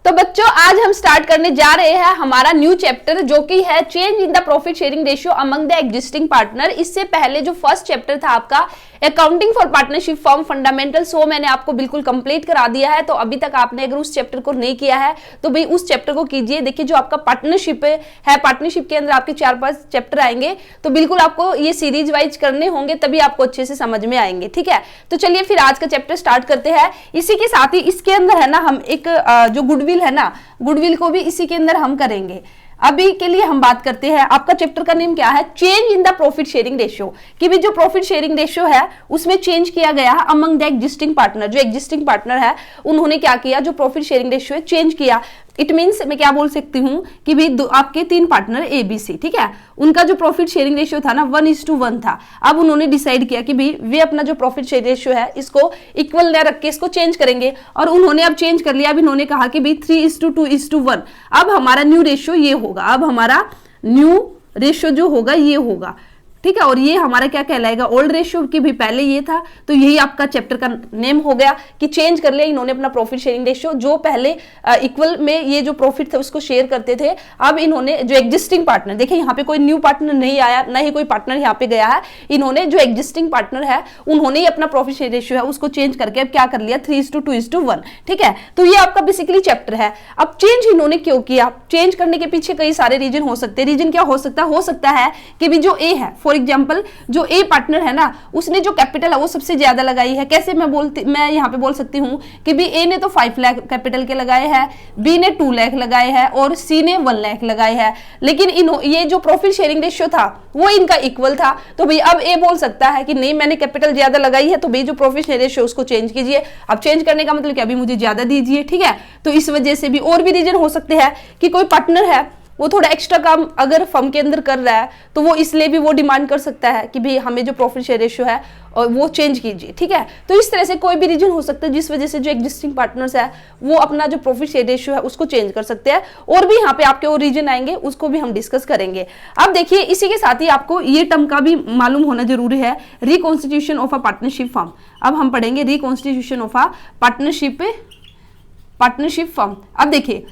तो बच्चों आज हम स्टार्ट करने जा रहे हैं हमारा न्यू चैप्टर जो कि है change in the profit sharing ratio among the existing partner. इससे पहले जो फर्स्ट चैप्टर था आपका accounting for partnership form fundamentals, वो मैंने आपको बिल्कुल कंप्लीट करा दिया है। तो अभी तक आपने अगर उस चैप्टर को नहीं किया है तो भाई उस चैप्टर को कीजिए। देखिए जो आपका पार्टनरशिप है, पार्टनरशिप के अंदर आपके 4-5 चैप्टर आएंगे, तो बिल्कुल आपको ये सीरीज वाइज करने होंगे तभी आपको अच्छे से समझ में आएंगे। ठीक है, तो चलिए फिर आज का चैप्टर स्टार्ट करते हैं। इसी के साथ ही इसके अंदर है ना हम एक जो गुडविल है ना, गुडविल को भी इसी के अंदर हम करेंगे। अभी के लिए हम बात करते हैं, आपका चैप्टर का नेम क्या है, change in the profit sharing ratio, कि भी जो प्रॉफिट शेयरिंग रेशियो है उसमें चेंज किया गया है अमंग द एग्जिस्टिंग पार्टनर। जो एग्जिस्टिंग पार्टनर है उन्होंने क्या किया, जो प्रॉफिट शेयरिंग रेशियो है चेंज किया। इट मीन्स मैं क्या बोल सकती हूँ कि भाई आपके 3 पार्टनर ABC, ठीक है, उनका जो प्रॉफिट शेयरिंग रेशियो था ना 1:1 था। अब उन्होंने डिसाइड किया कि भाई वे अपना जो प्रॉफिट शेयरिंग रेशियो है इसको इक्वल न रख के इसको चेंज करेंगे, और उन्होंने अब चेंज कर लिया। अब इन्होंने कहा कि भाई 3:2:1। अब हमारा न्यू रेशियो ये होगा, अब हमारा न्यू रेशियो जो होगा ये होगा, ठीक है। और ये हमारा क्या कहलाएगा, ओल्ड रेशियो, की भी पहले ये था। तो यही आपका चैप्टर का नेम हो गया कि चेंज कर लिया इन्होंने अपना प्रॉफिट शेयरिंग रेशियो। जो पहले इक्वल में ये जो प्रॉफिट था उसको शेयर करते थे, अब इन्होंने जो एग्जिस्टिंग पार्टनर, देखिए यहाँ पे कोई न्यू पार्टनर नहीं आया, ना ही कोई पार्टनर यहाँ पे गया है। इन्होंने जो एग्जिस्टिंग पार्टनर है उन्होंने ही अपना प्रॉफिट शेयर रेशियो है उसको चेंज करके अब क्या कर लिया 3:2:1, ठीक है। तो ये आपका बेसिकली चैप्टर है। अब चेंज इन्होंने क्यों किया, चेंज करने के पीछे कई सारे रीजन हो सकते हैं। रीजन क्या हो सकता है कि भी जो ए है, फॉर एग्जांपल जो ए पार्टनर है ना उसने जो कैपिटल है वो सबसे ज्यादा लगाई है। कैसे मैं यहाँ पे बोल सकती हूँ कि भी ए ने तो 5 लाख कैपिटल के लगाए हैं, बी ने 2 लाख लगाए हैं और सी ने 1 लाख लगाए हैं। लेकिन ये जो प्रॉफिट शेयरिंग रेशियो था वो इनका इक्वल था। तो भाई अब ए बोल सकता है कि नहीं मैंने कैपिटल ज्यादा लगाई है, तो भाई जो प्रॉफिट शेयरिंग रेशियो उसको चेंज कीजिए। अब चेंज करने का मतलब क्या, अभी मुझे ज्यादा दीजिए, ठीक है। तो इस वजह से भी और भी रीजन हो सकते हैं कि कोई पार्टनर है वो थोड़ा एक्स्ट्रा काम अगर फर्म के अंदर कर रहा है तो वो इसलिए भी वो डिमांड कर सकता है कि भाई हमें जो प्रॉफिट शेयर रेशियो है और वो चेंज कीजिए, ठीक है। तो इस तरह से कोई भी रीजन हो सकता है जिस वजह से जो एग्जिस्टिंग पार्टनर्स है वो अपना जो प्रॉफिट शेयर रेशियो है उसको चेंज कर सकते हैं। और भी यहाँ पे आपके और रीजन आएंगे, उसको भी हम डिस्कस करेंगे। अब देखिए इसी के साथ ही आपको ये टर्म का भी मालूम होना जरूरी है, reconstitution of a partnership firm. अब हम पढ़ेंगे reconstitution of a partnership firm. अब देखिए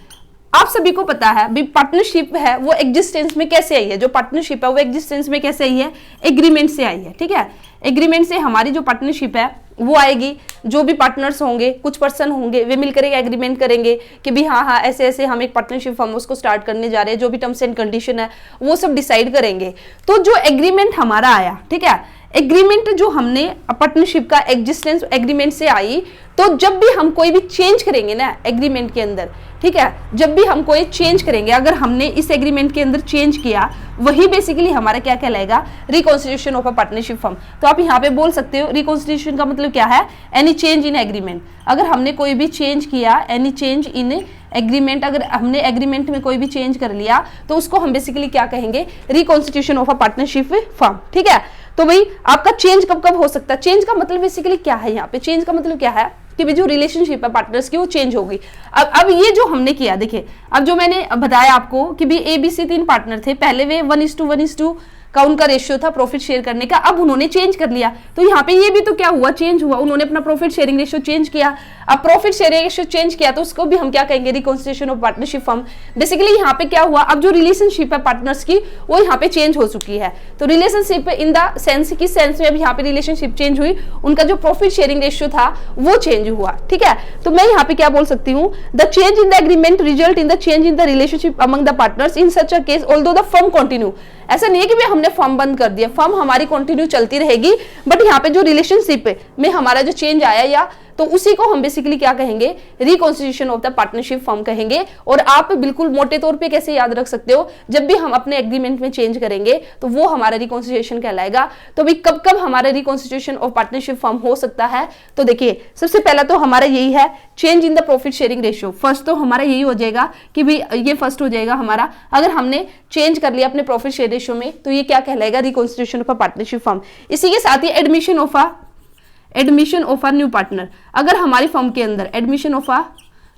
आप सभी को पता है भी पार्टनरशिप है वो एग्जिस्टेंस में कैसे आई है, जो पार्टनरशिप है वो एग्जिस्टेंस में कैसे आई है, एग्रीमेंट से आई है, ठीक है। एग्रीमेंट से हमारी जो पार्टनरशिप है वो आएगी। जो भी पार्टनर्स होंगे, कुछ पर्सन होंगे, वे मिलकर एक एग्रीमेंट करेंगे कि भी हाँ ऐसे ऐसे हम एक पार्टनरशिप फर्म उसको स्टार्ट करने जा रहे हैं। जो भी टर्म्स एंड कंडीशन है वो सब डिसाइड करेंगे। तो जो एग्रीमेंट हमारा आया, ठीक है, एग्रीमेंट जो हमने पार्टनरशिप का एग्जिस्टेंस एग्रीमेंट से आई, तो जब भी हम कोई भी चेंज करेंगे ना एग्रीमेंट के अंदर, ठीक है, जब भी हम कोई चेंज करेंगे, अगर हमने इस एग्रीमेंट के अंदर चेंज किया वही बेसिकली हमारा क्या कहलाएगा, reconstitution of a partnership firm. तो आप यहाँ पे बोल सकते हो रिकॉन्स्टिट्यूशन का मतलब क्या है, एनी चेंज इन एग्रीमेंट। अगर हमने कोई भी चेंज किया, एनी चेंज इन एग्रीमेंट, अगर हमने एग्रीमेंट में कोई भी चेंज कर लिया तो उसको हम बेसिकली क्या कहेंगे, reconstitution of a partnership firm, ठीक है। तो भाई आपका चेंज कब कब हो सकता है, चेंज का मतलब बेसिकली क्या है, यहाँ पे चेंज का मतलब क्या है कि भी जो रिलेशनशिप है पार्टनर्स की वो चेंज हो गई। अब ये जो हमने किया, देखिए अब जो मैंने बताया आपको कि भी ABC 3 पार्टनर थे, पहले वे 1:1 का उनका रेशियो था प्रॉफिट शेयर करने का, अब उन्होंने चेंज कर लिया। तो यहाँ पे ये भी तो क्या हुआ, चेंज हुआ, उन्होंने अपना प्रॉफिट शेयरिंग रेशियो चेंज किया। अब प्रॉफिट शेयरिंग रेशियो चेंज किया तो उसको भी हम क्या कहेंगे, reconstitution of partnership firm. Basically यहाँ पे क्या हुआ, अब जो रिलेशनशिप है पार्टनर्स की वो यहाँ पे चेंज हो चुकी है। तो रिलेशनशिप इन द सेंस, किस सेंस में अब यहाँ पे रिलेशनशिप चेंज हुई, उनका जो प्रॉफिट शेयरिंग रेशियो था वो चेंज हुआ, ठीक है। तो मैं यहाँ पे क्या बोल सकती हूँ, the change in the agreement result in the change in the relationship among the partners in such a case although the firm continue. ऐसा नहीं है कि भी हमने फर्म बंद कर दिया, फर्म हमारी कंटिन्यू चलती रहेगी, बट यहाँ पे जो रिलेशनशिप में हमारा जो चेंज आया या तो उसी को हम बेसिकली क्या कहेंगे, reconstitution of the partnership firm कहेंगे। और आप बिल्कुल मोटे तौर पे कैसे याद रख सकते हो, जब भी हम अपने एग्रीमेंट में चेंज करेंगे तो वो हमारा रिकॉन्स्टिट्यूशन कहलाएगा। तो भाई कब कब हमारा रिकॉन्स्टिट्यूशन ऑफ पार्टनरशिप फर्म हो सकता है, तो देखिए सबसे पहला तो हमारा यही है change in the profit sharing ratio. First तो हमारा यही हो जाएगा कि भाई ये फर्स्ट हो जाएगा हमारा, अगर हमने चेंज कर लिया अपने प्रॉफिट शेयर रेशियो में तो ये क्या कहलाएगा, reconstitution of a partnership firm. इसी के साथ ही admission of a new partner, अगर हमारी फर्म के अंदर admission of a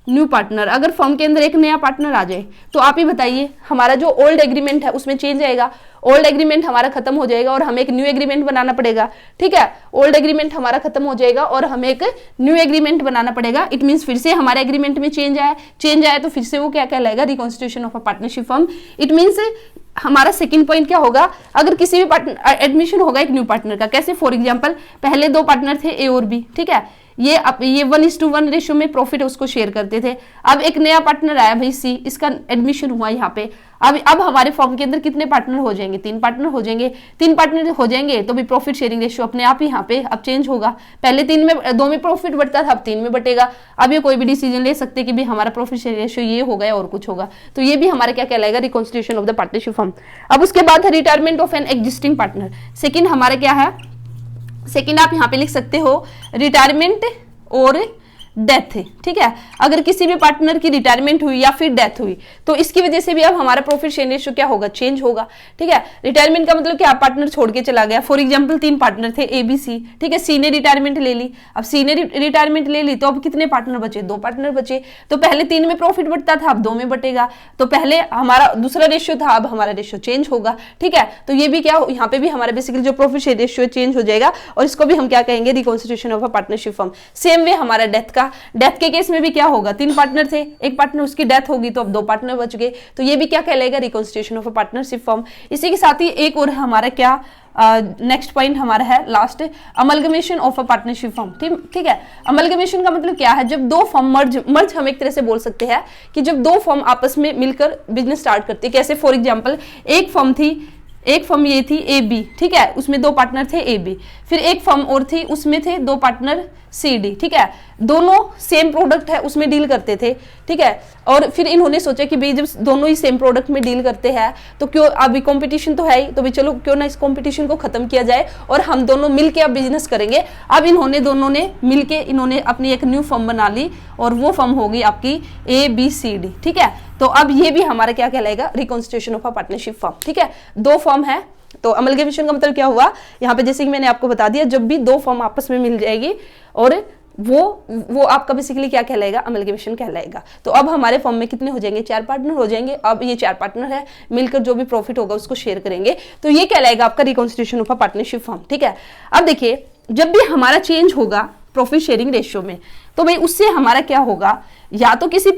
new partner, अगर फर्म के अंदर एक नया पार्टनर आ जाए तो आप ही बताइए हमारा जो ओल्ड एग्रीमेंट है उसमें चेंज आएगा, ओल्ड एग्रीमेंट हमारा खत्म हो जाएगा और हमें एक न्यू एग्रीमेंट बनाना पड़ेगा। ठीक है, ओल्ड एग्रीमेंट हमारा खत्म हो जाएगा और हमें एक न्यू एग्रीमेंट बनाना पड़ेगा। इट मींस फिर से हमारे एग्रीमेंट में चेंज आया तो फिर से वो क्या कहलाएगा, reconstitution of a partnership firm. It means हमारा सेकंड पॉइंट क्या होगा, अगर किसी भी पार्टनर एडमिशन होगा एक न्यू पार्टनर का, कैसे, फॉर एग्जांपल पहले दो पार्टनर थे ए और बी, ठीक है, ये 1:1 रेशियो में प्रॉफिट उसको शेयर करते थे। अब एक नया पार्टनर आया भाई सी, इसका एडमिशन हुआ यहाँ पे। अब हमारे फॉर्म के अंदर कितने पार्टनर हो जाएंगे, 3 पार्टनर हो जाएंगे। 3 पार्टनर हो जाएंगे तो भी प्रॉफिट शेयरिंग रेशियो अपने आप ही यहाँ पे अब चेंज होगा। पहले 2 में प्रॉफिट बढ़ता था, अब 3 में बटेगा। अब ये कोई भी डिसीजन ले सकते कि भी हमारा प्रॉफिट शेयरिंग रेशियो ये होगा या और कुछ होगा, तो ये भी हमारा क्या कहलाएगा, reconstitution of the partnership firm. अब उसके बाद है retirement of an existing partner. Second हमारा क्या है, सेकेंड आप यहाँ पे लिख सकते हो रिटायरमेंट और डेथ है। ठीक है, अगर किसी भी पार्टनर की रिटायरमेंट हुई या फिर डेथ हुई तो इसकी वजह से भी अब हमारा प्रॉफिट शेयर रेशियो क्या होगा, चेंज होगा। ठीक है, रिटायरमेंट का मतलब क्या, पार्टनर छोड़ के चला गया। फॉर एग्जांपल 3 पार्टनर थे ए बी सी, ठीक है, सी ने रिटायरमेंट ले ली। अब सी ने रिटायरमेंट ले ली तो अब कितने पार्टनर बचे, 2 पार्टनर बचे। तो पहले 3 में प्रॉफिट बढ़ता था, अब 2 में बटेगा। तो पहले हमारा दूसरा रेशियो था, अब हमारा रेशियो चेंज होगा। ठीक है, तो ये भी क्या, यहाँ पे भी हमारा बेसिकली जो प्रॉफिट शेयर रेशियो चेंज हो जाएगा और इसको भी हम क्या कहेंगे, reconstitution of a partnership firm. Same way हमारा डेथ के केस में भी क्या होगा, 3 पार्टनर थे, एक पार्टनर उसकी डेथ होगी तो अब 2 पार्टनर बच गए। तो ये भी क्या कहलाएगा, reconstitution of a partnership firm. इसी के साथ ही एक और हमारा क्या नेक्स्ट पॉइंट हमारा है last, amalgamation of a partnership firm. ठीक है, अमलगमेशन का मतलब क्या है, जब 2 फर्म मर्ज हम एक तरह से बोल सकते हैं कि जब 2 फर्म आपस में मिलकर बिजनेस स्टार्ट करती है। कैसे, फॉर एग्जांपल एक फर्म ये थी ए बी, ठीक है, उसमें 2 पार्टनर थे ए बी। फिर एक फर्म और थी, उसमें थे 2 पार्टनर सी डी। ठीक है, दोनों सेम प्रोडक्ट है उसमें डील करते थे। ठीक है, और फिर इन्होंने सोचा कि भाई जब दोनों ही सेम प्रोडक्ट में डील करते हैं तो क्यों, अभी कंपटीशन तो है ही, तो भी चलो क्यों ना इस कंपटीशन को खत्म किया जाए और हम दोनों मिलके अब बिजनेस करेंगे। अब दोनों ने मिलके इन्होंने अपनी एक न्यू फर्म बना ली और वो फर्म होगी आपकी ए बी सी डी। ठीक है, तो अब ये भी हमारा क्या कहलाएगा, reconstitution of a partnership firm. ठीक है, 2 फर्म है तो अमलगमेशन का मतलब क्या हुआ, यहाँ पे जैसे कि मैंने आपको बता दिया, जब भी 2 फर्म आपस में मिल जाएगी और वो आपका बेसिकली क्या कहलाएगा, अमलगमेशन कहलाएगा। तो अब हमारे फर्म में कितने हो जाएंगे, 4 पार्टनर हो जाएंगे। अब ये 4 पार्टनर है, मिलकर जो भी प्रॉफिट होगा उसको शेयर करेंगे, तो ये कहलाएगा आपका reconstitution of a partnership firm. ठीक है, अब देखिए जब भी हमारा चेंज होगा प्रॉफिट शेयरिंग रेशियो में तो भाई उससे हमारा क्या होगा, या तो किसी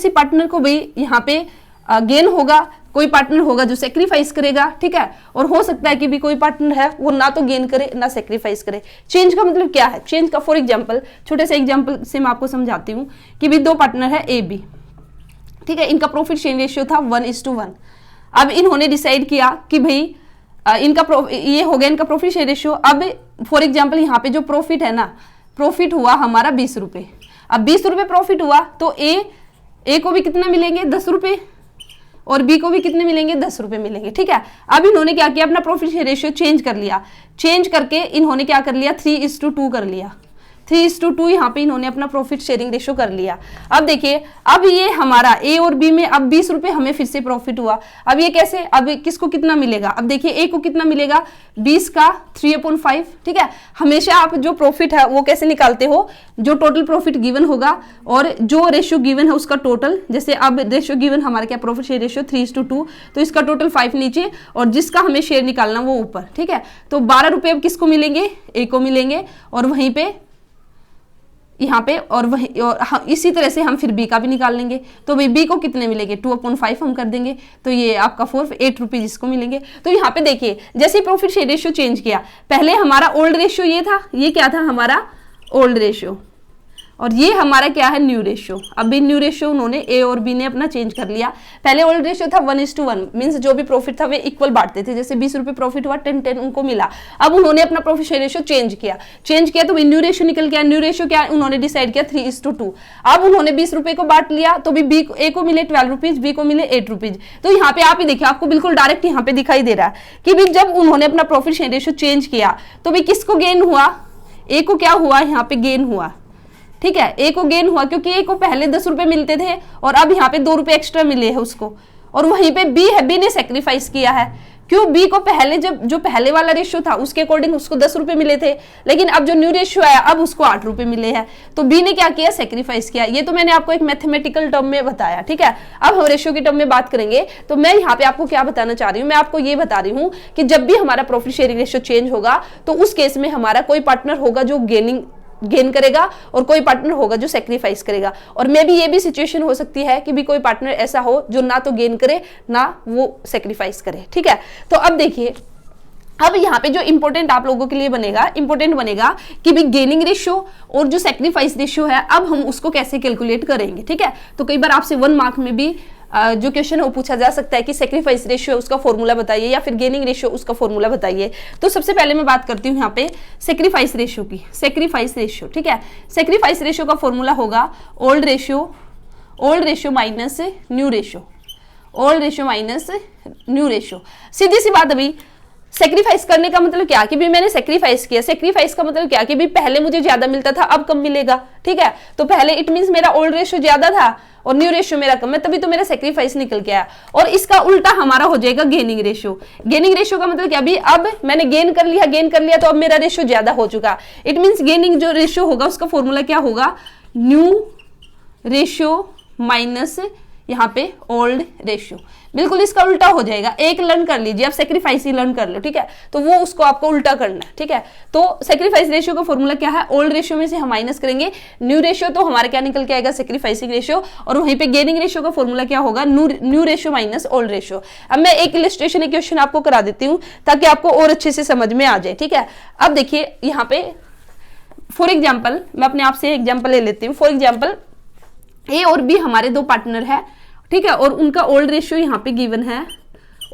पार्टनर को भाई यहाँ पे गेन होगा, कोई पार्टनर होगा जो सेक्रीफाइस करेगा। ठीक है, और हो सकता है कि भी कोई पार्टनर है वो ना तो गेन करे ना सेक्रीफाइस करे। चेंज का मतलब क्या है, चेंज का फॉर एग्जांपल छोटे से एग्जांपल से मैं आपको समझाती हूँ कि भी 2 पार्टनर है ए बी, ठीक है, इनका प्रॉफिट शेयर रेशियो था 1:1। अब इन्होंने डिसाइड किया कि भाई ये हो गया इनका प्रॉफिट शेयर रेशियो। अब फॉर एग्जाम्पल यहाँ पे जो प्रॉफिट है ना, प्रॉफिट हुआ हमारा 20 रुपए। अब 20 रुपए प्रॉफिट हुआ तो ए को भी कितना मिलेंगे, 10 रुपए, और बी को भी कितने मिलेंगे, 10 रुपए मिलेंगे। ठीक है, अब इन्होंने क्या किया, अपना प्रॉफिट शेयर रेशियो चेंज कर लिया। चेंज करके इन्होंने क्या कर लिया, 3:2 कर लिया। 3:2 यहाँ पे इन्होंने अपना प्रॉफिट शेयरिंग रेशियो कर लिया। अब देखिए, अब ये हमारा ए और बी में अब 20 रुपए हमें फिर से प्रॉफिट हुआ। अब ये कैसे, अब किसको कितना मिलेगा, अब देखिए ए को कितना मिलेगा, 20 का 3/5। ठीक है, हमेशा आप जो प्रॉफिट है वो कैसे निकालते हो, जो टोटल प्रॉफिट गिवन होगा और जो रेशियो गिवन है उसका टोटल। जैसे अब रेशियो गिवन हमारा क्या, प्रॉफिट शेयर रेशियो 3:2, तो इसका टोटल 5 नीचे और जिसका हमें शेयर निकालना वो ऊपर। ठीक है, तो 12 रुपए अब किसको मिलेंगे, ए को मिलेंगे, और वहीं पे यहाँ पे और वही और इसी तरह से हम फिर बी का भी निकाल लेंगे। तो भाई बी को कितने मिलेंगे, 2/5 हम कर देंगे, तो ये आपका 8 रुपीज इसको मिलेंगे। तो यहाँ पे देखिए जैसे प्रॉफिट शेयर रेशियो चेंज किया, पहले हमारा ओल्ड रेशियो ये था, ये क्या था हमारा ओल्ड रेशियो, और ये हमारा क्या है, न्यू रेशियो। अभी न्यू रेशियो उन्होंने ए और बी ने अपना चेंज कर लिया। पहले ओल्ड रेशियो था 1:1, मींस जो भी प्रॉफिट था वे इक्वल बांटते थे। जैसे 20 रुपए प्रॉफिट हुआ, 10 उनको मिला। अब उन्होंने अपना प्रॉफिट शेयर रेशियो चेंज किया तो न्यू रेशियो निकल गया। न्यू रेशियो क्या उन्होंने डिसाइड किया, 3:2। अब उन्होंने 20 रुपए को बांट लिया, तो भी ए को मिले 12 रुपीज, बी को मिले 8 रुपीज। तो यहाँ पे आप ही देखिए, आपको बिल्कुल डायरेक्ट यहाँ पे दिखाई दे रहा है कि भी जब उन्होंने अपना प्रॉफिट शेयर रेशियो चेंज किया तो भी किसको गेन हुआ, ए को क्या हुआ, यहाँ पे गेन हुआ। ठीक है, ए को गेन हुआ क्योंकि ए को पहले 10 रुपए मिलते थे और अब यहाँ पे 2 रुपए एक्स्ट्रा मिले हैं उसको, और वहीं पे बी है, बी ने सेक्रीफाइस किया है। क्यों? बी को पहले जो पहले वाला रेशियो था उसके अकॉर्डिंग उसको 10 रुपए मिले थे, लेकिन अब जो न्यू रेशियो आया अब उसको 8 रुपए मिले हैं, तो बी ने क्या किया? सेक्रीफाइस किया। ये तो मैंने आपको एक मैथमेटिकल टर्म में बताया, ठीक है। अब हम रेशियो की टर्म में बात करेंगे, तो मैं यहाँ पे आपको क्या बताना चाह रही हूँ, मैं आपको ये बता रही हूँ कि जब भी हमारा प्रॉफिट शेयरिंग रेशियो चेंज होगा तो उस केस में हमारा कोई पार्टनर होगा जो गेन करेगा और कोई पार्टनर होगा जो सेक्रीफाइस करेगा। और मे भी ये भी सिचुएशन हो सकती है कि भी कोई पार्टनर ऐसा हो जो ना तो गेन करे ना वो सेक्रीफाइस करे, ठीक है। तो अब देखिए, अब यहाँ पे जो इंपॉर्टेंट आप लोगों के लिए इंपॉर्टेंट बनेगा कि भी गेनिंग रेशियो और जो सेक्रीफाइस रेशियो है अब हम उसको कैसे कैलकुलेट करेंगे, ठीक है। तो कई बार आपसे 1 मार्क में भी जो क्वेश्चन है वो पूछा जा सकता है कि सेक्रीफाइस रेशियो उसका फॉर्मूला बताइए या फिर गेनिंग रेशियो उसका फॉर्मूला बताइए। तो सबसे पहले मैं बात करती हूँ यहाँ पे सेक्रीफाइस रेशियो की। सेक्रीफाइस रेशियो, ठीक है, सेक्रीफाइस रेशियो का फॉर्मूला होगा old ratio minus new ratio, old ratio minus new ratio. सीधी सी बात, अभी सेक्रीफाइस करने का मतलब क्या कि भी मैंने सेक्रीफाइस किया। सेक्रीफाइस का मतलब क्या कि भी पहले मुझे ज्यादा मिलता था अब कम मिलेगा, ठीक है। तो पहले इट मींस मेरा ओल्ड रेशियो ज्यादा था और न्यू रेशियो मेरा कम है, तभी तो मेरा सेक्रीफाइस निकल के आया। और इसका उल्टा हमारा हो जाएगा गेनिंग रेशियो। गेनिंग रेशियो का मतलब क्या, अभी अब मैंने गेन कर लिया तो अब मेरा रेशियो ज्यादा हो चुका। इट मींस गेनिंग जो रेशियो होगा उसका फॉर्मूला क्या होगा? न्यू रेशियो माइनस यहाँ पे ओल्ड रेशियो। बिल्कुल इसका उल्टा हो जाएगा। एक लर्न कर लीजिए, आप सेक्रीफाइस ही लर्न कर लो, ठीक है। तो वो उसको आपको उल्टा करना है, ठीक है। तो सेक्रीफाइस रेशियो का फॉर्मूला क्या है? ओल्ड रेशियो में से हम माइनस करेंगे न्यू रेशियो, तो हमारा क्या निकल के आएगा? Sacrificing ratio. और वहीं पे गेनिंग रेशियो का फॉर्मूला क्या होगा? New ratio minus old ratio. अब मैं एक इलस्ट्रेशन, एक क्वेश्चन आपको करा देती हूँ ताकि आपको और अच्छे से समझ में आ जाए, ठीक है। अब देखिए यहाँ पे फॉर एग्जाम्पल, मैं अपने आप से एग्जाम्पल ले लेती हूँ। फॉर एग्जाम्पल ए और बी हमारे 2 पार्टनर है, ठीक है, और उनका ओल्ड रेशियो यहाँ पे गिवन है।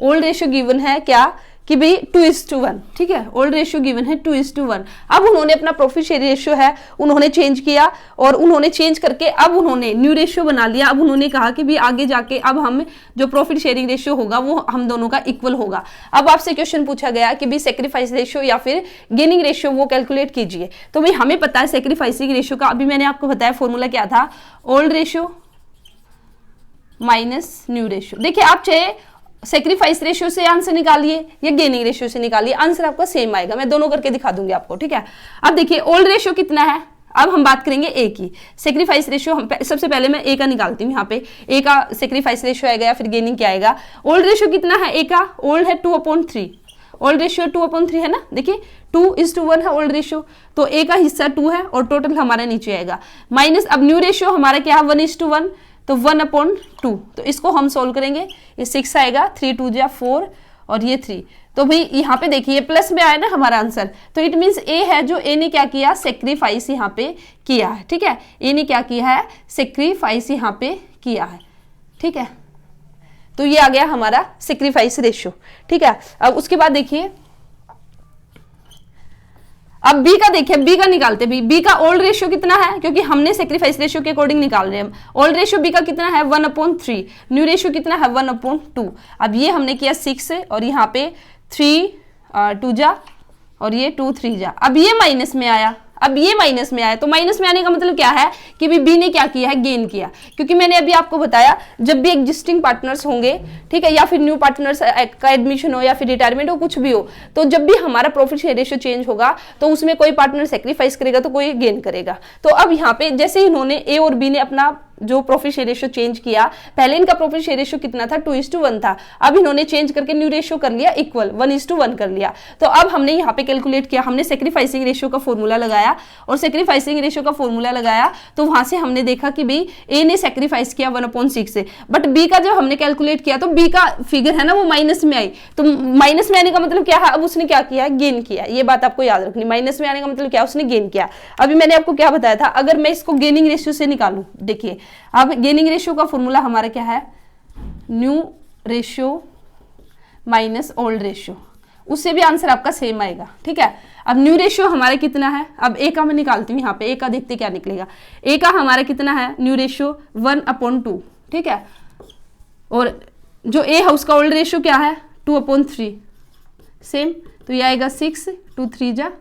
ओल्ड रेशियो गिवन है क्या कि भाई 2:1, ठीक है। ओल्ड रेशियो गिवन है 2:1। अब उन्होंने अपना प्रॉफिट शेयर रेशियो है उन्होंने चेंज किया, और उन्होंने चेंज करके अब उन्होंने न्यू रेशियो बना लिया। अब उन्होंने कहा कि भी आगे जाके अब हम जो प्रॉफिट शेयरिंग रेशियो होगा वो हम दोनों का इक्वल होगा। अब आपसे क्वेश्चन पूछा गया कि भी सेक्रीफाइस रेशियो या फिर गेनिंग रेशियो वो कैलकुलेट कीजिए। तो भाई हमें पता है सेक्रीफाइसिंग रेशियो का, अभी मैंने आपको बताया फॉर्मूला क्या था? Old ratio minus new ratio. देखिए आप चाहे सेक्रीफाइस रेशियो से आंसर निकालिए या गेनिंग रेशियो से निकालिए, आंसर आपका सेम आएगा। मैं दोनों करके दिखा दूंगी आपको, ठीक है। अब देखिए ओल्ड रेशियो कितना है, अब हम बात करेंगे ए की। सेक्रीफाइस रेशियो हम सबसे पहले मैं ए का निकालती हूँ। यहाँ पे ए का सेक्रीफाइस रेशियो आएगा या फिर गेनिंग क्या आएगा? ओल्ड रेशियो कितना है ए का? ओल्ड है 2/3। ओल्ड रेशियो 2/3 है ना, देखिए 2:1 है ओल्ड रेशियो, तो ए का हिस्सा 2 है और टोटल हमारा नीचे आएगा माइनस। अब न्यू रेशियो हमारा क्या है? 1:1, तो 1/2। तो इसको हम सोल्व करेंगे, ये 6 आएगा, 3 2 जा 4 और ये 3। तो भाई यहाँ पे देखिए प्लस में आया ना हमारा आंसर, तो इट मींस ए है जो ए ने क्या किया? सेक्रीफाइस यहाँ पे किया है, ठीक है। ए ने क्या किया है? सेक्रीफाइस यहाँ पे किया है, ठीक है। तो ये आ गया हमारा सेक्रीफाइस रेशियो, ठीक है। अब उसके बाद देखिए, अब बी का देखिए, बी का निकालते हैं। बी का ओल्ड रेशियो कितना है? क्योंकि हमने सेक्रीफाइस रेशियो के अकॉर्डिंग निकाल रहे हैं। ओल्ड रेशियो बी का कितना है? 1/3। न्यू रेशियो कितना है? 1/2। अब ये हमने किया 6 और यहाँ पे 3 2 जा और ये 2 3 जा। अब ये माइनस में आया, अब ये माइनस में आया, तो माइनस में आने का मतलब क्या है कि बी ने क्या किया है? गेन किया। क्योंकि मैंने अभी आपको बताया जब भी एग्जिस्टिंग पार्टनर्स होंगे, ठीक है, या फिर न्यू पार्टनर्स का एडमिशन हो या फिर रिटायरमेंट हो, कुछ भी हो, तो जब भी हमारा प्रॉफिट शेयर रेशियो चेंज होगा तो उसमें कोई पार्टनर सेक्रीफाइस करेगा तो कोई गेन करेगा। तो अब यहाँ पे जैसे इन्होंने ए और बी ने अपना जो प्रॉफिट शेयर रेशियो चेंज किया, पहले इनका प्रॉफिट शेयर रेशियो कितना था? 2:1 था। अब इन्होंने चेंज करके न्यू रेशियो कर लिया इक्वल, 1:1 कर लिया। तो अब हमने यहाँ पे कैलकुलेट किया, हमने सेक्रीफाइसिंग रेशियो का फॉर्मूला लगाया, और सेक्रीफाइसिंग रेशियो का फॉर्मूला लगाया तो वहां से हमने देखा कि भाई ए ने सेक्रीफाइस किया 1/6 से, बट बी का जब हमने कैलकुलेट किया तो बी का फिगर है ना वो माइनस में आई। तो माइनस में आने का मतलब क्या है? अब उसने क्या किया? गेन किया। ये बात आपको याद रखनी, माइनस में आने का मतलब क्या? उसने गेन किया। अभी मैंने आपको क्या बताया था? अगर मैं इसको गेनिंग रेशियो से निकालूं, देखिए अब गेनिंग रेशियो का फॉर्मूला हमारा क्या है? New ratio minus old ratio, उससे भी आंसर आपका सेम आएगा, ठीक है। अब न्यू रेशियो हमारा कितना है? अब ए का मैं निकालती हूँ यहाँ पे, ए का देखते क्या निकलेगा। ए का हमारा कितना है? न्यू रेशियो 1/2, ठीक है। और जो ए है उसका ओल्ड रेशियो क्या है? 2/3 सेम, तो ये आएगा 6 2 3 जा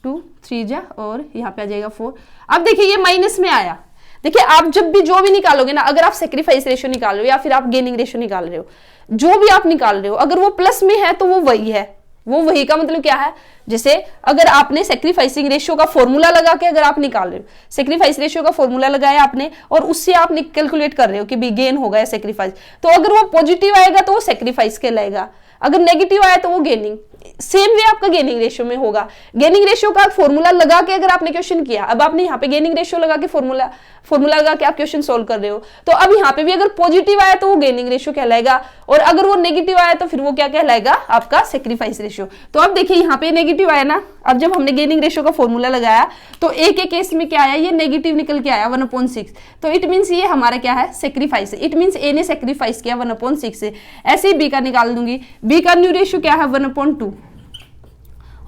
2 3 जा और यहाँ पे आ जाएगा 4। अब देखिए ये माइनस में आया, देखिए आप जब भी जो भी निकालोगे ना, अगर आप सेक्रीफाइस रेशियो निकाल रहे हो या फिर आप गेनिंग रेशियो निकाल रहे हो, जो भी आप निकाल रहे हो, अगर वो प्लस में है तो वो वही है। वो वही का मतलब क्या है, जैसे अगर आपने सेक्रीफाइसिंग रेशियो का फॉर्मूला लगा के अगर आप निकाल रहे हो, सेक्रीफाइस रेशियो का फॉर्मूला लगाया आपने और उससे आप कैलकुलेट कर रहे हो कि भी गेन होगा या सेक्रीफाइस, तो अगर वो पॉजिटिव आएगा तो वो सेक्रीफाइस कहलाएगा, अगर नेगेटिव आया तो वो गेनिंग। सेम वे आपका गेनिंग रेशियो में होगा। गेनिंग रेशियो का फॉर्मूला लगा के अगर आपने क्वेश्चन किया, अब आपने यहाँ पे गेनिंग रेशियो लगा के फॉर्मूला लगा के आप क्वेश्चन सोल्व कर रहे हो, तो अब यहाँ पे भी अगर पॉजिटिव आया तो वो गेनिंग रेशियो कहलाएगा, और अगर वो नेगेटिव आया तो फिर वो क्या कहलाएगा, आपका सेक्रीफाइस रेशियो। तो अब देखिए यहाँ पे नेगेटिव आया ना, अब जब हमने गेनिंग रेशियो का फॉर्मूला लगाया तो ए के केस में क्या आया, ये नेगेटिव निकल के आया 1/6, तो इट मीन्स ये हमारा क्या है, सेक्रीफाइस है। इट मीन्स ए ने सेक्रीफाइस किया 1/6 से। ऐसे ही बी का निकाल दूंगी, बी का न्यू रेशियो क्या है 1/2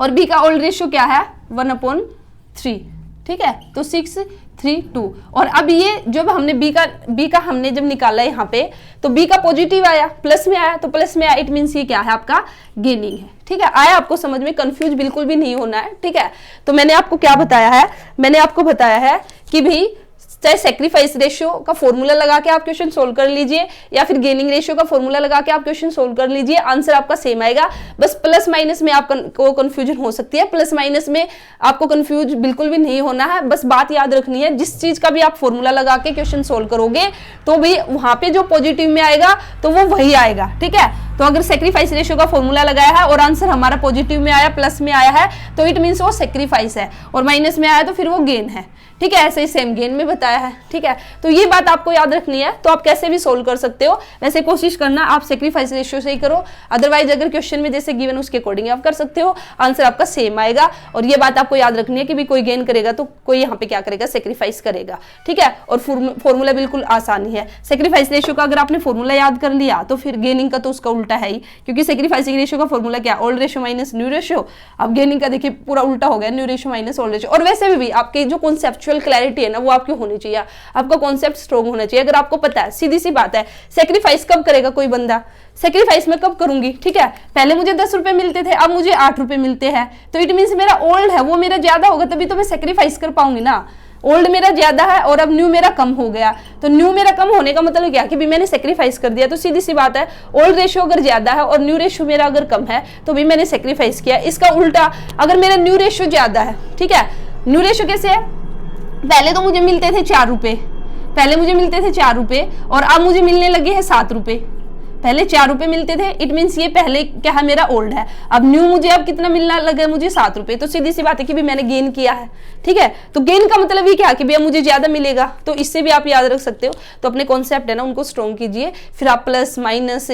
और बी का ओल्ड रेशियो क्या है 1/3, ठीक है, तो 6, 3, 2। और अब ये जब हमने बी का हमने जब निकाला यहाँ पे, तो बी का पॉजिटिव आया, प्लस में आया, तो प्लस में आया, इट मीन्स ये क्या है, आपका गेनिंग है। ठीक है, आया आपको समझ में, कंफ्यूज बिल्कुल भी नहीं होना है। ठीक है, तो मैंने आपको क्या बताया है, मैंने आपको बताया है कि भाई चाहे सेक्रीफाइस रेशियो का फॉर्मूला लगा के आप क्वेश्चन सोल्व कर लीजिए या फिर गेनिंग रेशियो का फॉर्मूला लगा के आप क्वेश्चन सोल्व कर लीजिए, आंसर आपका सेम आएगा। बस प्लस माइनस में आपको कंफ्यूजन हो सकती है, प्लस माइनस में आपको कंफ्यूज बिल्कुल भी नहीं होना है। बस बात याद रखनी है, जिस चीज का भी आप फॉर्मूला लगा के क्वेश्चन सोल्व करोगे तो भी वहां पे जो पॉजिटिव में आएगा तो वो वही आएगा। ठीक है, तो अगर सेक्रीफाइस रेशियो का फॉर्मूला लगाया है और आंसर हमारा पॉजिटिव में आया, प्लस में आया है, तो इट मीन्स वो सेक्रीफाइस है, और माइनस में आया तो फिर वो गेन है। ठीक है, ऐसे ही सेम गेन में बताया है। ठीक है, तो ये बात आपको याद रखनी है। तो आप कैसे भी सोल्व कर सकते हो, वैसे कोशिश करना आप सेक्रीफाइस रेशियो से ही करो, अदरवाइज अगर क्वेश्चन में जैसे गिवन उसके अकॉर्डिंग आप कर सकते हो, आंसर आपका सेम आएगा। और ये बात आपको याद रखनी है कि भी कोई गेन करेगा तो कोई यहाँ पे क्या करेगा, सेक्रीफाइस करेगा। ठीक है, और फॉर्मूला बिल्कुल आसानी है। सेक्रीफाइस रेशियो का अगर आपने फॉर्मूला याद कर लिया तो फिर गेनिंग का तो उसका उल्टा है ही, क्योंकि सेक्रीफाइसिंग रेशियो का फॉर्मूला क्या, old ratio minus new ratio. अब गेनिंग का देखिए पूरा उल्टा हो गया, new ratio minus old ratio. और वैसे भी आपकी जो कॉन्सेप्चुअल क्लैरिटी है ना, आपकी होनी चाहिए, आपका कॉन्सेप्ट स्ट्रॉन्ग होना चाहिए। अगर आपको पता है, सीधी सी बात है, सेक्रीफाइस कब करेगा कोई बंदा, सेक्रीफाइस में कब करूंगी। ठीक है, पहले मुझे 10 रुपए मिलते थे, अब मुझे 8 रुपए मिलते हैं, तो इट मीन्स मेरा ओल्ड है वो मेरा ज्यादा होगा, तभी तो मैं सेक्रीफाइस कर पाऊंगी ना। ओल्ड मेरा ज्यादा है और अब न्यू मेरा कम हो गया, तो न्यू मेरा कम होने का मतलब क्या कि भी मैंने सेक्रीफाइस कर दिया। तो सीधी सी बात है, ओल्ड रेशियो अगर ज्यादा है और न्यू रेशियो मेरा अगर कम है तो भी मैंने सेक्रीफाइस किया। इसका उल्टा, अगर मेरा न्यू रेशियो ज्यादा है, ठीक है, न्यू रेशियो कैसे है, पहले तो मुझे मिलते थे 4 रुपए, पहले मुझे मिलते थे 4 रुपए और अब मुझे मिलने लगे हैं 7 रुपए। पहले 4 रुपए मिलते थे, इट मीन्स ये पहले क्या है, मेरा ओल्ड है। अब न्यू मुझे अब कितना मिलना लगा, मुझे 7 रुपए। तो सीधी सी बात है कि भी मैंने गेन किया है। ठीक है, तो गेन का मतलब ये क्या कि भैया मुझे ज्यादा मिलेगा, तो इससे भी आप याद रख सकते हो। तो अपने कॉन्सेप्ट है ना उनको स्ट्रॉन्ग कीजिए, फिर आप प्लस माइनस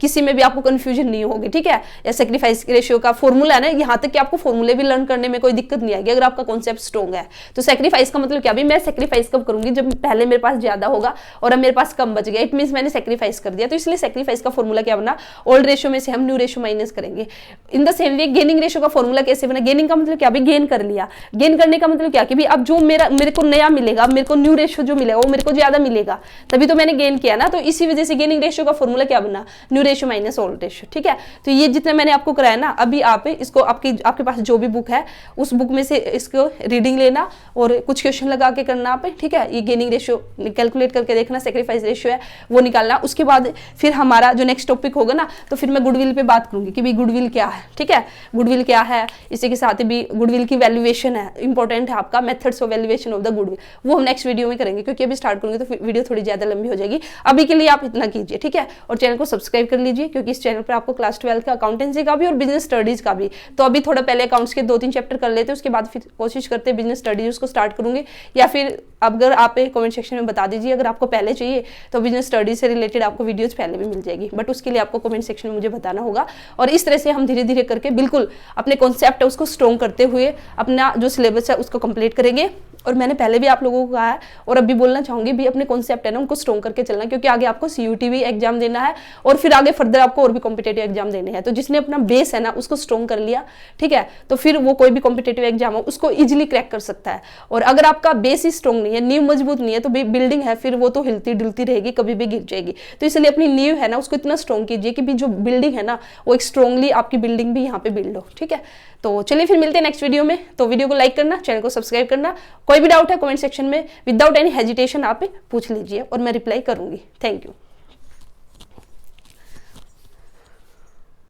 किसी में भी आपको कंफ्यूजन नहीं होगी। ठीक है, या सेक्रीफाइस रेशियो का फॉर्मूला है ना, यहाँ तक कि आपको फॉर्मूले भी लर्न करने में कोई दिक्कत नहीं आएगी अगर आपका कॉन्सेप्ट स्ट्रॉन्ग है। तो सेक्रीफाइस का मतलब क्या, भी मैं सेक्रीफाइस कब करूंगी, जब पहले मेरे पास ज्यादा होगा और अब मेरे पास कम बच गया, इट मीन्स मैंने सेक्रीफाइस कर दिया। तो इसलिए सेक्रीफाइस का फॉर्मूला क्या बना, ओल्ड रेशियो में से हम न्यू रेशियो माइनस करेंगे। In the same way gaining ratio का फॉर्मूला कैसे बना, गेनिंग का मतलब क्या, भी गेन कर लिया। गेन करने का मतलब क्या कि भी अब जो मेरे को नया मिलेगा, मेरे को न्यू रेशियो जो मिलेगा वो मेरे को ज्यादा मिलेगा, तभी तो मैंने गेन किया ना। तो इसी वजह से गेनिंग रेशियो का फॉर्मूला क्या बना, new ratio minus old ratio. ठीक है, तो ये जितना मैंने आपको कराया ना, अभी आप इसको आपके पास जो भी बुक है उस बुक में से इसको रीडिंग लेना और कुछ क्वेश्चन लगा के करना आप। ठीक है, ये गेनिंग रेशियो कैलकुलेट करके देखना, सेक्रीफाइस रेशियो है वो निकालना। उसके बाद फिर हमारा जो नेक्स्ट टॉपिक होगा ना, तो फिर मैं गुडविल पे बात करूंगी कि भाई गुडविल क्या है। ठीक है, गुडविल क्या है, इसी के साथ भी गुडविल की वैल्यूएशन है, इंपॉर्टेंट है आपका, methods of valuation of the goodwill, वो हम नेक्स्ट वीडियो में करेंगे, क्योंकि अभी स्टार्ट करूंगी तो वीडियो थोड़ी ज्यादा लंबी हो जाएगी। अभी के लिए आप इतना कीजिए। ठीक है, और चैनल को सब्सक्राइब कर लीजिए, क्योंकि इस चैनल पर आपको क्लास 12 का अकाउंटेंसी का भी और बिजनेस स्टडीज का भी, तो अभी थोड़ा पहले अकाउंट्स के 2-3 चैप्टर कर लेते हैं, उसके बाद फिर कोशिश करते हैं बिजनेस स्टडीज उसको स्टार्ट करूंगी। या फिर अगर आप कमेंट सेक्शन में बता दीजिए, अगर आपको पहले चाहिए तो बिजनेस स्टडीज से रिलेटेड आपको वीडियोज पहले भी मिल जाएगी, बट उसके लिए आपको कमेंट सेक्शन में मुझे बताना होगा। और इस तरह से हम धीरे धीरे करके बिल्कुल अपने कॉन्सेप्ट है उसको स्ट्रॉन्ग करते हुए अपना जो सिलेबस है उसको कंप्लीट करेंगे। और मैंने पहले भी आप लोगों को कहा है और अभी बोलना चाहूंगी भी, अपने कॉन्सेप्ट है ना उनको स्ट्रॉन्ग करके चलना, क्योंकि आगे आपको CUT भी एग्जाम देना है और फिर आगे फर्दर आपको और भी कॉम्पिटेटिव एग्जाम देने हैं। तो जिसने अपना बेस है ना उसको स्ट्रॉन्ग कर लिया, ठीक है, तो फिर वो कोई भी कॉम्पिटेटिव एग्जाम हो उसको इजिली क्रैक कर सकता है। और अगर आपका बेस ही स्ट्रॉन्ग नहीं है, नींव मजबूत नहीं है, तो बिल्डिंग है फिर वो तो हिलती डुलती रहेगी, कभी भी गिर जाएगी। तो इसलिए अपनी नींव है ना उसको इतना स्ट्रॉन्ग कीजिए कि भी जो बिल्डिंग है ना वो एक स्ट्रॉन्गली आपकी बिल्डिंग भी यहाँ पे बिल्ड हो। ठीक है, तो चलिए फिर मिलते हैं नेक्स्ट वीडियो में। तो वीडियो को लाइक करना, चैनल को सब्सक्राइब करना, कोई भी डाउट है कमेंट सेक्शन में विदाउट एनी हेजिटेशन आप पूछ लीजिए और मैं रिप्लाई करूंगी। Thank you.